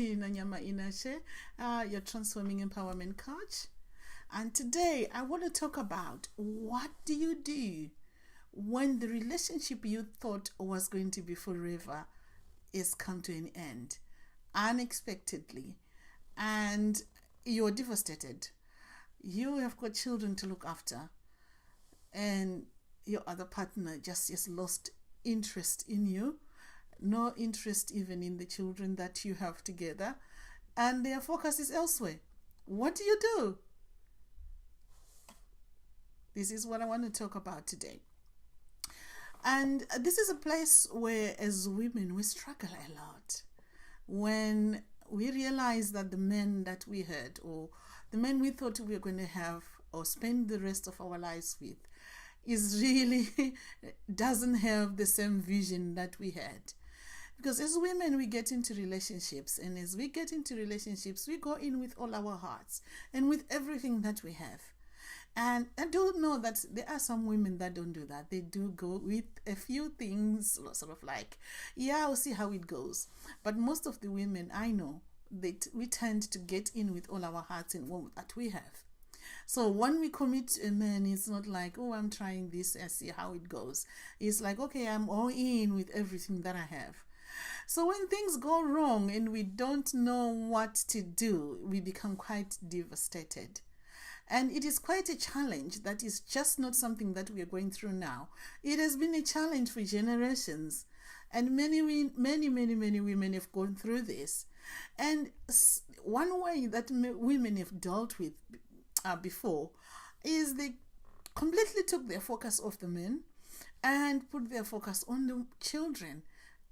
Nanyama Inashe, your Transforming Empowerment Coach. And today I want to talk about what do you do when the relationship you thought was going to be forever is come to an end unexpectedly and you're devastated. You have got children to look after and your other partner just has lost interest in you, no interest even in the children that you have together, and their focus is elsewhere. What do you do? This is what I want to talk about today. And this is a place where, as women, we struggle a lot when we realize that the men that we had, or the men we thought we were going to have or spend the rest of our lives with, is really doesn't have the same vision that we had. Because as women, we get into relationships, and as we get into relationships, we go in with all our hearts and with everything that we have. And I do know that there are some women that don't do that. They do go with a few things, sort of like, yeah, I'll see how it goes. But most of the women I know, we tend to get in with all our hearts and all that we have. So when we commit to a man, it's not like, oh, I'm trying this and see how it goes. It's like, okay, I'm all in with everything that I have. So when things go wrong and we don't know what to do, we become quite devastated. And it is quite a challenge that is just not something that we are going through now. It has been a challenge for generations. And many women have gone through this. And one way that women have dealt with before is they completely took their focus off the men and put their focus on the children.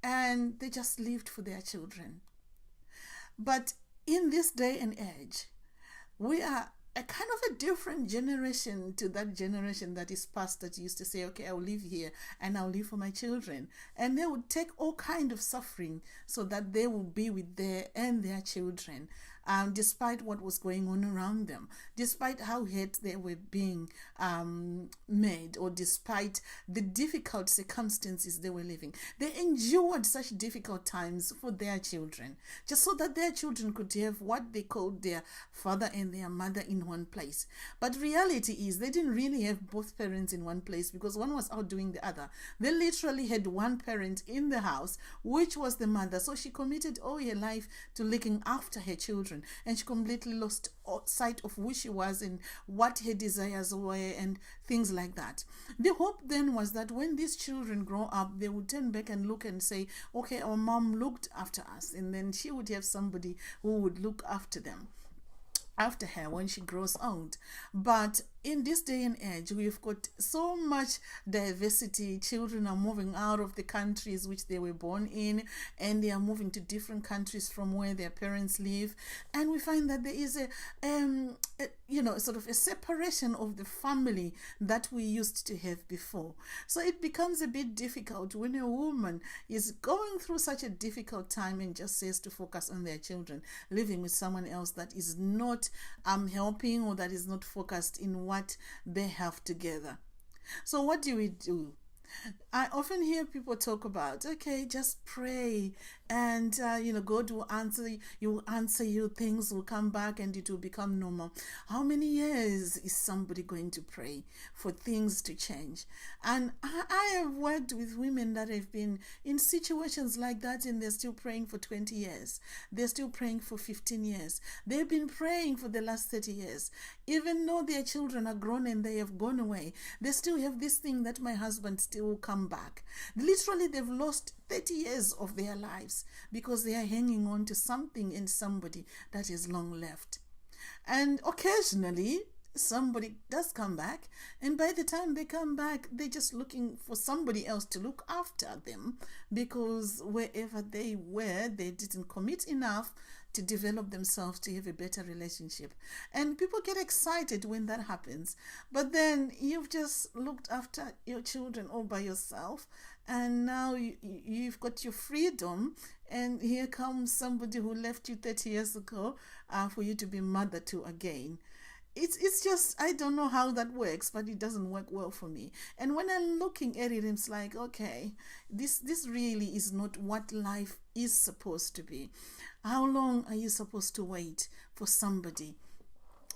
And they just lived for their children. But in this day and age, we are a kind of a different generation to that generation that is past, that used to say, okay, I'll live here and I'll live for my children. And they would take all kind of suffering so that they will be with their children, despite what was going on around them, despite how hate they were being made, or despite the difficult circumstances they were living. They endured such difficult times for their children, just so that their children could have what they called their father and their mother in one place. But reality is they didn't really have both parents in one place, because one was out doing the other. They literally had one parent in the house, which was the mother. So she committed all her life to looking after her children, and she completely lost sight of who she was and what her desires were and things like that. The hope then was that when these children grow up, they would turn back and look and say, okay, our mom looked after us, and then she would have somebody who would look after them, after her, when she grows old. But in this day and age, we've got so much diversity. Children are moving out of the countries which they were born in, and they are moving to different countries from where their parents live. And we find that there is a sort of a separation of the family that we used to have before. So it becomes a bit difficult when a woman is going through such a difficult time and just says to focus on their children, living with someone else that is not helping, or that is not focused in what they have together. So what do we do? I often hear people talk about, okay, just pray, and God will answer you, things will come back and it will become normal. How many years is somebody going to pray for things to change? And I have worked with women that have been in situations like that, and they're still praying for 20 years. They're still praying for 15 years. They've been praying for the last 30 years. Even though their children are grown and they have gone away, they still have this thing that my husband still will come back. Literally, they've lost 30 years of their lives because they are hanging on to something and somebody that is long left. And occasionally, somebody does come back, and by the time they come back, they're just looking for somebody else to look after them, because wherever they were, they didn't commit enough to develop themselves to have a better relationship. And people get excited when that happens, but then you've just looked after your children all by yourself, and now you've got your freedom, and here comes somebody who left you 30 years ago for you to be mother to again. it's just, I don't know how that works, but it doesn't work well for me. And when I'm looking at it, it's like, okay, this really is not what life is supposed to be. How long are you supposed to wait for somebody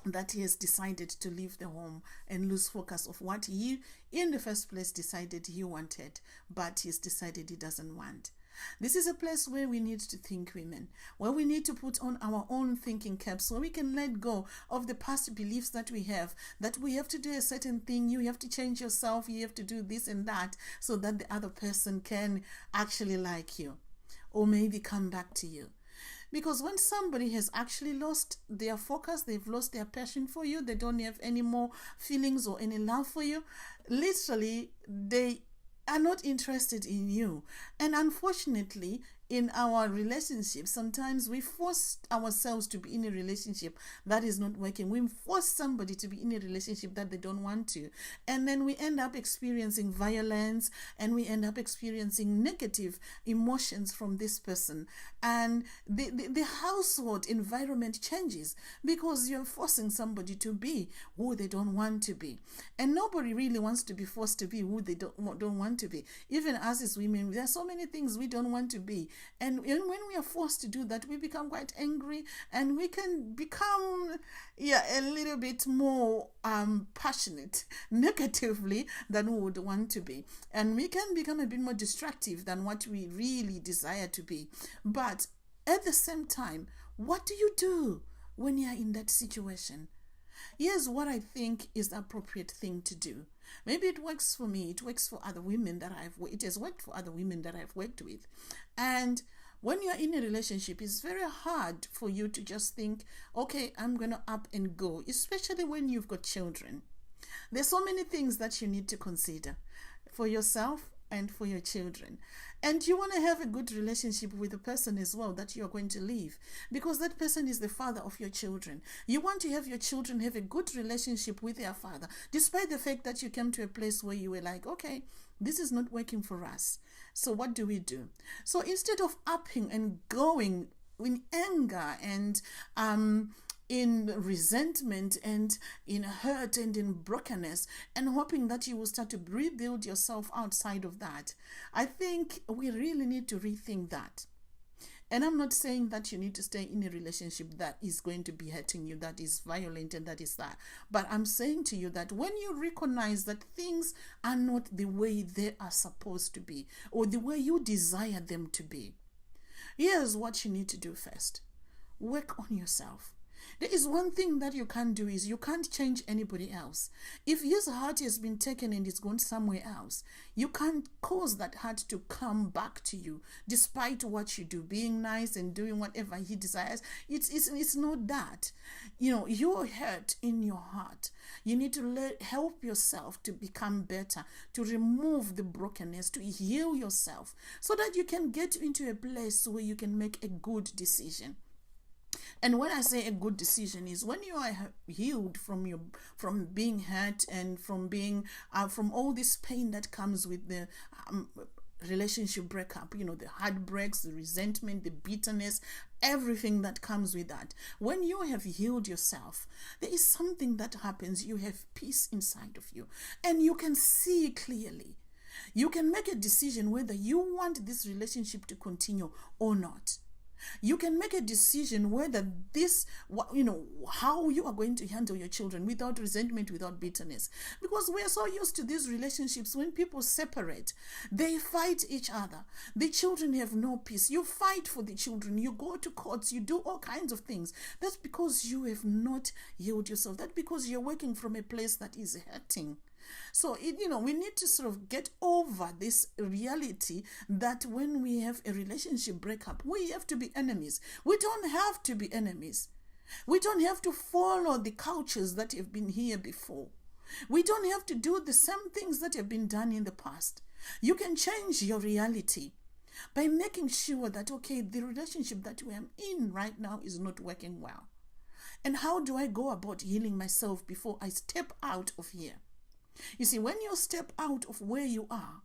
that he has decided to leave the home and lose focus of what he in the first place decided he wanted, but he's decided he doesn't want? This is a place where we need to think, women, where we need to put on our own thinking caps, so we can let go of the past beliefs that we have, that we have to do a certain thing, you have to change yourself, you have to do this and that, so that the other person can actually like you or maybe come back to you. Because when somebody has actually lost their focus, they've lost their passion for you, they don't have any more feelings or any love for you, literally, they are not interested in you. And unfortunately, in our relationships, sometimes we force ourselves to be in a relationship that is not working. We force somebody to be in a relationship that they don't want to. And then we end up experiencing violence, and we end up experiencing negative emotions from this person. And the household environment changes because you're forcing somebody to be who they don't want to be. And nobody really wants to be forced to be who they don't want to be. Even us as women, there are so many things we don't want to be. And when we are forced to do that, we become quite angry, and we can become a little bit more passionate negatively than we would want to be. And we can become a bit more destructive than what we really desire to be. But at the same time, what do you do when you are in that situation? Here's what I think is the appropriate thing to do. Maybe it works for me, it works for other women that it has worked for other women that I've worked with. And when you're in a relationship, it's very hard for you to just think, okay, I'm going to up and go, especially when you've got children. There's so many things that you need to consider for yourself and for your children. And you want to have a good relationship with the person as well that you're going to leave, because that person is the father of your children. You want to have your children have a good relationship with their father, despite the fact that you came to a place where you were like, okay, this is not working for us. So what do we do? So instead of upping and going in anger and in resentment and in hurt and in brokenness, and hoping that you will start to rebuild yourself outside of that, I think we really need to rethink that. And I'm not saying that you need to stay in a relationship that is going to be hurting you, that is violent and that is that. But I'm saying to you that when you recognize that things are not the way they are supposed to be, or the way you desire them to be, here's what you need to do first. Work on yourself. There is one thing that you can't do, is you can't change anybody else. If his heart has been taken and it's gone somewhere else, you can't cause that heart to come back to you, despite what you do, being nice and doing whatever he desires. It's not that. You're hurt in your heart. You need to help yourself to become better, to remove the brokenness, to heal yourself, so that you can get into a place where you can make a good decision. And when I say a good decision is when you are healed from being hurt and from being from all this pain that comes with the relationship breakup, the heartbreaks, the resentment, the bitterness, everything that comes with that. When you have healed yourself, there is something that happens. You have peace inside of you, and you can see clearly. You can make a decision whether you want this relationship to continue or not. You can make a decision whether how you are going to handle your children without resentment, without bitterness. Because we are so used to these relationships. When people separate, they fight each other. The children have no peace. You fight for the children. You go to courts. You do all kinds of things. That's because you have not healed yourself. That's because you're working from a place that is hurting. So, we need to sort of get over this reality that when we have a relationship breakup, we have to be enemies. We don't have to be enemies. We don't have to follow the cultures that have been here before. We don't have to do the same things that have been done in the past. You can change your reality by making sure that, okay, the relationship that we are in right now is not working well. And how do I go about healing myself before I step out of here? You see, when you step out of where you are,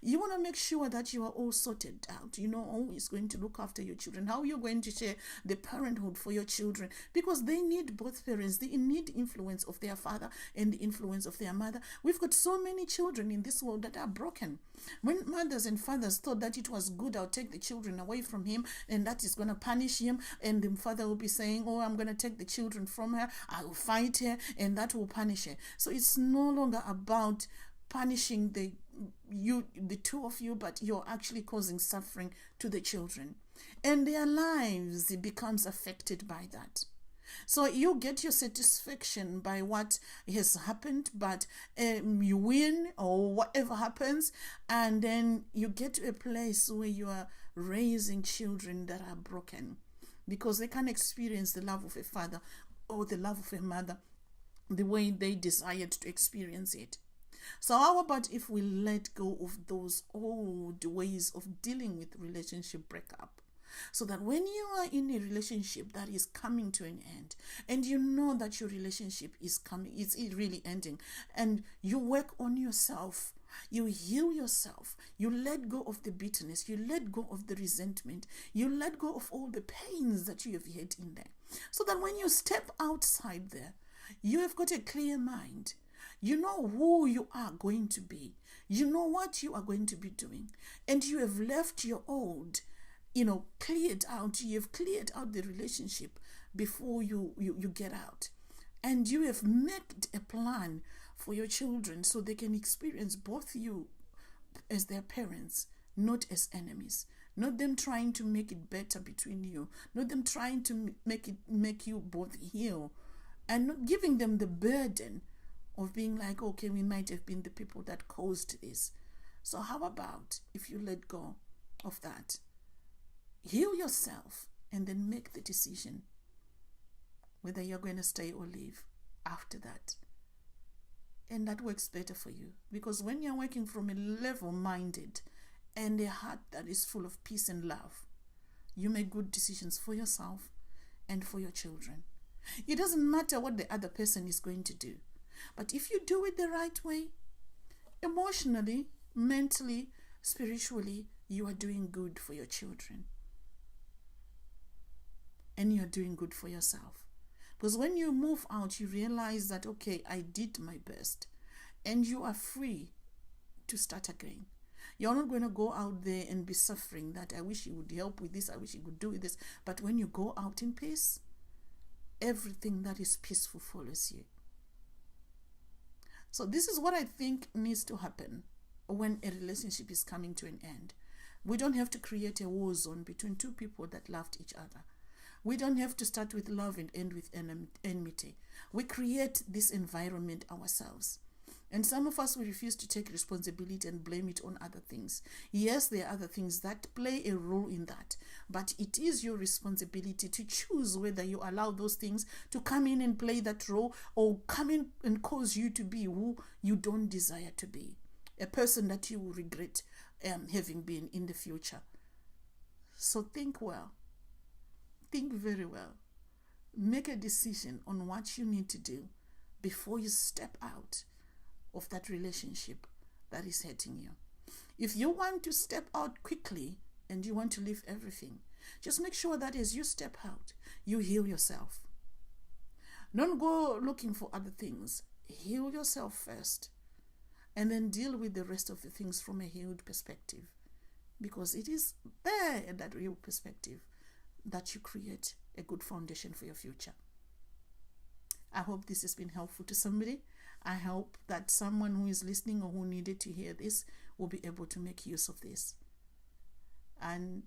You want to make sure that you are all sorted out. You know who is going to look after your children, how you're going to share the parenthood for your children, because they need both parents. They need influence of their father and the influence of their mother. We've got so many children in this world that are broken. When mothers and fathers thought that it was good, I'll take the children away from him and that is going to punish him, and the father will be saying, oh, I'm going to take the children from her, I will fight her, and that will punish her. So it's no longer about punishing the two of you, but you're actually causing suffering to the children, and their lives, it becomes affected by that. So you get your satisfaction by what has happened, but you win or whatever happens, and then you get to a place where you are raising children that are broken because they can't experience the love of a father or the love of a mother the way they desired to experience it. So how about if we let go of those old ways of dealing with relationship breakup, so that when you are in a relationship that is coming to an end, and you know that your relationship is coming, it's really ending, and you work on yourself, you heal yourself, you let go of the bitterness, you let go of the resentment, you let go of all the pains that you have had in there, so that when you step outside there, you have got a clear mind. You know who you are going to be. You know what you are going to be doing. And you have left your old, cleared out. You have cleared out the relationship before you get out. And you have made a plan for your children so they can experience both you as their parents, not as enemies. Not them trying to make it better between you. Not them trying to make you both heal. And not giving them the burden of being like, okay, we might have been the people that caused this. So how about if you let go of that? Heal yourself and then make the decision whether you're going to stay or leave after that. And that works better for you, because when you're working from a level-minded and a heart that is full of peace and love, you make good decisions for yourself and for your children. It doesn't matter what the other person is going to do. But if you do it the right way, emotionally, mentally, spiritually, you are doing good for your children. And you're doing good for yourself. Because when you move out, you realize that, okay, I did my best. And you are free to start again. You're not going to go out there and be suffering that I wish you would help with this, I wish you could do with this. But when you go out in peace, everything that is peaceful follows you. So this is what I think needs to happen when a relationship is coming to an end. We don't have to create a war zone between two people that loved each other. We don't have to start with love and end with enmity. We create this environment ourselves. And some of us, we refuse to take responsibility and blame it on other things. Yes, there are other things that play a role in that. But it is your responsibility to choose whether you allow those things to come in and play that role, or come in and cause you to be who you don't desire to be. A person that you will regret having been in the future. So think well. Think very well. Make a decision on what you need to do before you step out of that relationship that is hurting you. If you want to step out quickly and you want to leave everything, just make sure that as you step out, you heal yourself. Don't go looking for other things. Heal yourself first, and then deal with the rest of the things from a healed perspective, because it is there in that real perspective that you create a good foundation for your future. I hope this has been helpful to somebody. I hope that someone who is listening or who needed to hear this will be able to make use of this. And